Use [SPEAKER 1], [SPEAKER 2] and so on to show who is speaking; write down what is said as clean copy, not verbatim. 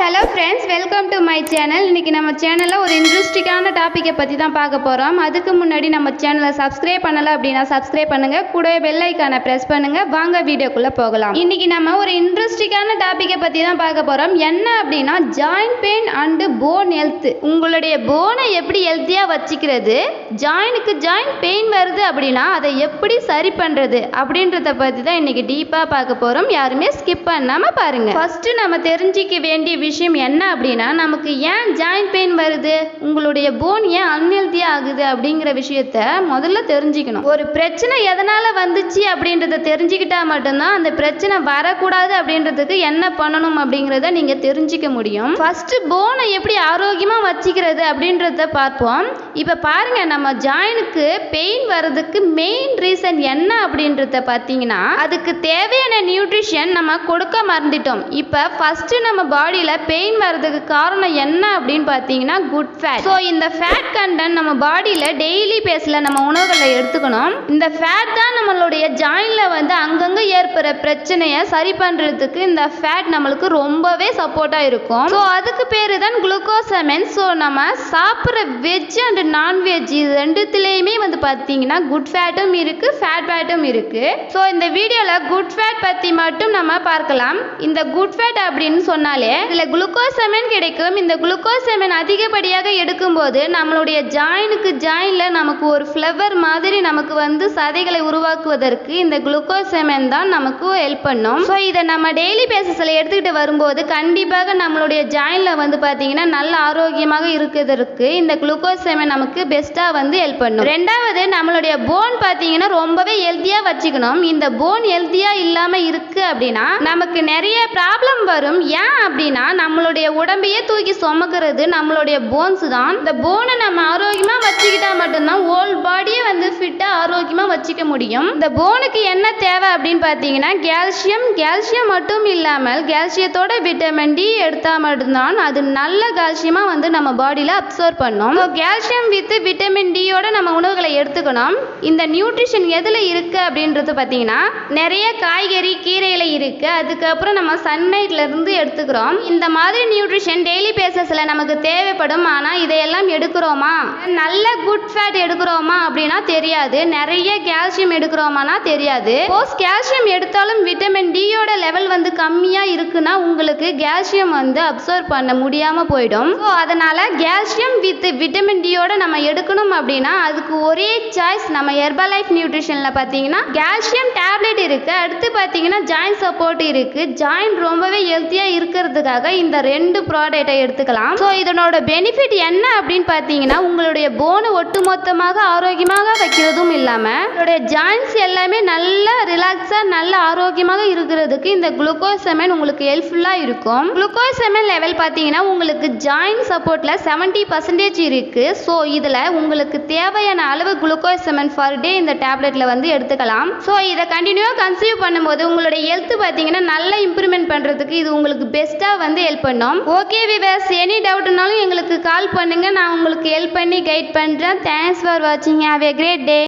[SPEAKER 1] Hello friends, welcome to my channel. இன்றைக்கி நம்ம சேனலில் ஒரு இன்ட்ரெஸ்டிங்கான டாப்பிக்கை பற்றி தான் பார்க்க போகிறோம். அதுக்கு முன்னாடி நம்ம சேனலை சப்ஸ்கிரைப் பண்ணலை அப்படின்னா சப்ஸ்கிரைப் பண்ணுங்கள், கூடவே பெல் ஐக்கானை ப்ரெஸ் பண்ணுங்கள். வாங்க வீடியோக்குள்ளே போகலாம். இன்றைக்கி நம்ம ஒரு இன்ட்ரெஸ்டிங்கான டாப்பிக்கை பற்றி தான் பார்க்க போகிறோம். என்ன அப்படின்னா joint pain and phone health. உங்களுடைய போனை எப்படி ஹெல்த்தியாக வச்சுக்கிறது, ஜாயினுக்கு ஜாயிண்ட் பெயின் வருது அப்படின்னா அதை எப்படி சரி பண்ணுறது அப்படின்றத பற்றி தான் இன்றைக்கி டீப்பாக பார்க்க போகிறோம். யாருமே ஸ்கிப் பண்ணாமல் பாருங்கள். ஃபஸ்ட்டு நம்ம தெரிஞ்சிக்க வேண்டிய விஷயம் என்ன அப்படின்னா, நமக்கு ஏன் ஜாயிண்ட் பெயின் வருது, உங்களுடைய போன் ஏன் அன்ஹெல்த்தியாக ஆகுது அப்படிங்கிற விஷயத்த முதல்ல தெரிஞ்சுக்கணும். ஒரு பிரச்சனை எதனால் வந்துச்சு அப்படின்றத தெரிஞ்சுக்கிட்டா மட்டும்தான் அந்த பிரச்சனை வரக்கூடாது அப்படின்றதுக்கு என்ன பண்ணணும் அப்படிங்கிறத நீங்கள் தெரிஞ்சிக்க முடியும். ஃபஸ்ட்டு போனை எப்படி ஆரோக்கியமாக வச்சுக்கிறது அப்படின்றத பார்ப்போம். இப்போ பாருங்கள், நம்ம ஜாயினுக்கு பெயின் வர்றதுக்கு மெயின் ரீசன் என்ன அப்படின்றத பார்த்தீங்கன்னா, அதுக்கு தேவையான நியூட்ரிஷன் நம்ம கொடுக்க மறந்துட்டோம். இப்போ ஃபஸ்ட்டு நம்ம பாடியில் பெயின் வர்றதுக்கு காரணம் என்ன அப்படின்னு பார்த்தீங்கன்னா குட் ஃபேட். ஸோ இந்த ஃபேட் கண்டென்ட் நம்ம பாடியில் டெய்லி பேஸில் நம்ம உணவுகளை எடுத்துக்கணும். இந்த ஃபேட் தான் நம்மளுடைய ஜாயினில் வந்து அங்கங்கே ஏற்படுற பிரச்சனையை சரி பண்ணுறதுக்கு இந்த ஃபேட் நம்மளுக்கு ரொம்பவே சப்போர்ட்டாக இருக்கும். ஸோ அதுக்கு பேர் தான் குளுக்கோசமைன். ஸோ நம்ம சாப்பிட்ற வெஜ் அண்ட் நான்வெஜ் இது ரெண்டுத்துலேயுமே வந்து பார்த்தீங்கன்னா குட் ஃபேட்டும் இருக்குது, ஃபேட் ஃபேட்டும் இருக்குது. ஸோ இந்த வீடியோவில் குட் ஃபேட் பற்றி மட்டும் நம்ம பார்க்கலாம். இந்த குட் ஃபேட் அப்படின்னு சொன்னாலே இதில் குளுக்கோசமைன் கிடைக்கும். இந்த குளுக்கோசமைன் அதிகப்படியாக எடுக்கும்போது நம்மளுடைய ஜாயினில் நமக்கு ஒரு ஃப்ளவர் மாதிரி நமக்கு வந்து சதைகளை உருவாக்குவதற்கு இந்த குளுக்கோசமைன் தான் நமக்கு ஹெல்ப் பண்ணும். ஸோ இதை நம்ம டெய்லி பேசிஸில் எடுத்துக்கிட்டு வரும்போது கண்டிப்பாக நம்மளுடைய ஜாயினில் வந்து பார்த்தீங்கன்னா நல்ல ஆரோக்கியமாக இருக்கிறதுக்கு இந்த குளுக்கோசமைன் நமக்கு பெஸ்ட்டாக வந்து ஹெல்ப் பண்ணும். ரெண்டாவது, நம்மளுடைய போன் பார்த்தீங்கன்னா ரொம்பவே ஹெல்த்தியாக வச்சுக்கணும். இந்த போன் ஹெல்த்தியாக இல்லாமல் இருக்குது அப்படின்னா நமக்கு நிறைய ப்ராப்ளம் வரும். ஏன் அப்படின்னா நம்மளுடைய உடம்பையே தூக்கி சுமக்கிறது நம்மளுடைய போன்ஸ் தான். இந்த போனை நம்ம ஆரோக்கியமாக வச்சுக்கிட்டா மட்டும்தான் ஹோல் பாடியை வந்து ஃபிட்டாக ஆரோக்கியமாக வச்சுக்க முடியும். இந்த போனுக்கு என்ன தேவை அப்படின்னு பார்த்தீங்கன்னா கால்சியம் மட்டும் இல்லாமல் கால்சியத்தோட விட்டமின் டி எடுத்தால் மட்டும்தான் அது நல்ல கால்சியமாக வந்து நம்ம பாடியில் அப்சர்வ் பண்ணும். ஸோ கால்சியம் வித் விட்டமின் டியோட நம்ம உணவுகளை எடுத்துக்கணும். இந்த நியூட்ரிஷன் எதில் இருக்குது அப்படின்றது பார்த்தீங்கன்னா நிறைய காய்கறி கீரையில் இருக்குது. அதுக்கப்புறம் நம்ம சன்லைட்ல இருந்து எடுத்துக்கிறோம். இந்த மாதிரி நியூட்ரிஷன் டெய்லி பேசஸில் நமக்கு தேவைப்படும். ஆனால் இதையெல்லாம் எடுக்கிறோமா, நல்ல குட் ஃபேட் எடுக்கிறோமா அப்படின்னா தெரியாது. நிறைய கால்சியம் எடுக்கிறோமானா தெரியாது. போஸ் கால்சியம் எடுத்தாலும் விட்டமின் டியோட லெவல் வந்து கம்மியாக இருக்குன்னா உங்களுக்கு கால்சியம் வந்து அப்சர்வ் பண்ண முடியாமல் போயிடும். ஸோ அதனால் கால்சியம் வித் விட்டமின் டியோட நம்ம எடுக்கணும் அப்படின்னா அதுக்கு ஒரே சாய்ஸ் நம்ம ஹெர்பலைஃப் நியூட்ரிஷனில் பார்த்தீங்கன்னா கால்சியம் டேப்லெட் இருக்குது. அடுத்து பார்த்தீங்கன்னா ஜாயிண்ட் சப்போர்ட் இருக்குது. ஜாயிண்ட் ரொம்பவே ஹெல்த்தியாக இருக்கிறதுக்காக இந்த ரெண்டு ப்ராடக்டை எடுத்துக்கலாம். ஸோ இதனோட பெனிஃபிட் என்ன அப்படின்னு பார்த்தீங்கன்னா உங்களுடைய போனை ஒட்டுமொத்தமாக ஆரோக்கியமாக வைக்கிறதும் இல்லாமல் உங்களுடைய ஜாயின்ஸ் எல்லாமே நல்லா ரிலாக்ஸாக நல்ல ஆரோக்கியமாக இருக்கிறதுக்கு இந்த குளுக்கோசமைன் உங்களுக்கு ஹெல்ப்ஃபுல்லாக இருக்கும். குளுக்கோசமைன் லெவல் பார்த்தீங்கன்னா உங்களுக்கு ஜாயின்ட் சப்போர்ட்டில் 70% இருக்குது. ஸோ இதில் உங்களுக்கு தேவையான அளவு குளுக்கோசமைன் பர் டே இந்த டேப்லெட்டில் வந்து எடுத்துக்கலாம். ஸோ இதை கண்டினியூவாக கன்சியூம் பண்ணும்போது உங்களுடைய ஹெல்த் பார்த்தீங்கன்னா நல்ல இம்ப்ரூவ்மெண்ட் பண்ணுறதுக்கு இது உங்களுக்கு பெஸ்ட்டாக வந்து ஹெல்ப் பண்ணும். ஓகே விவர்ஸ், எனி டவுட்னாலும் எங்களுக்கு கால் பண்ணுங்கள், நான் உங்களுக்கு ஹெல்ப் பண்ணி கைட் பண்ணுறேன். தேங்க்ஸ் ஃபார் வாட்சிங். Have a great day.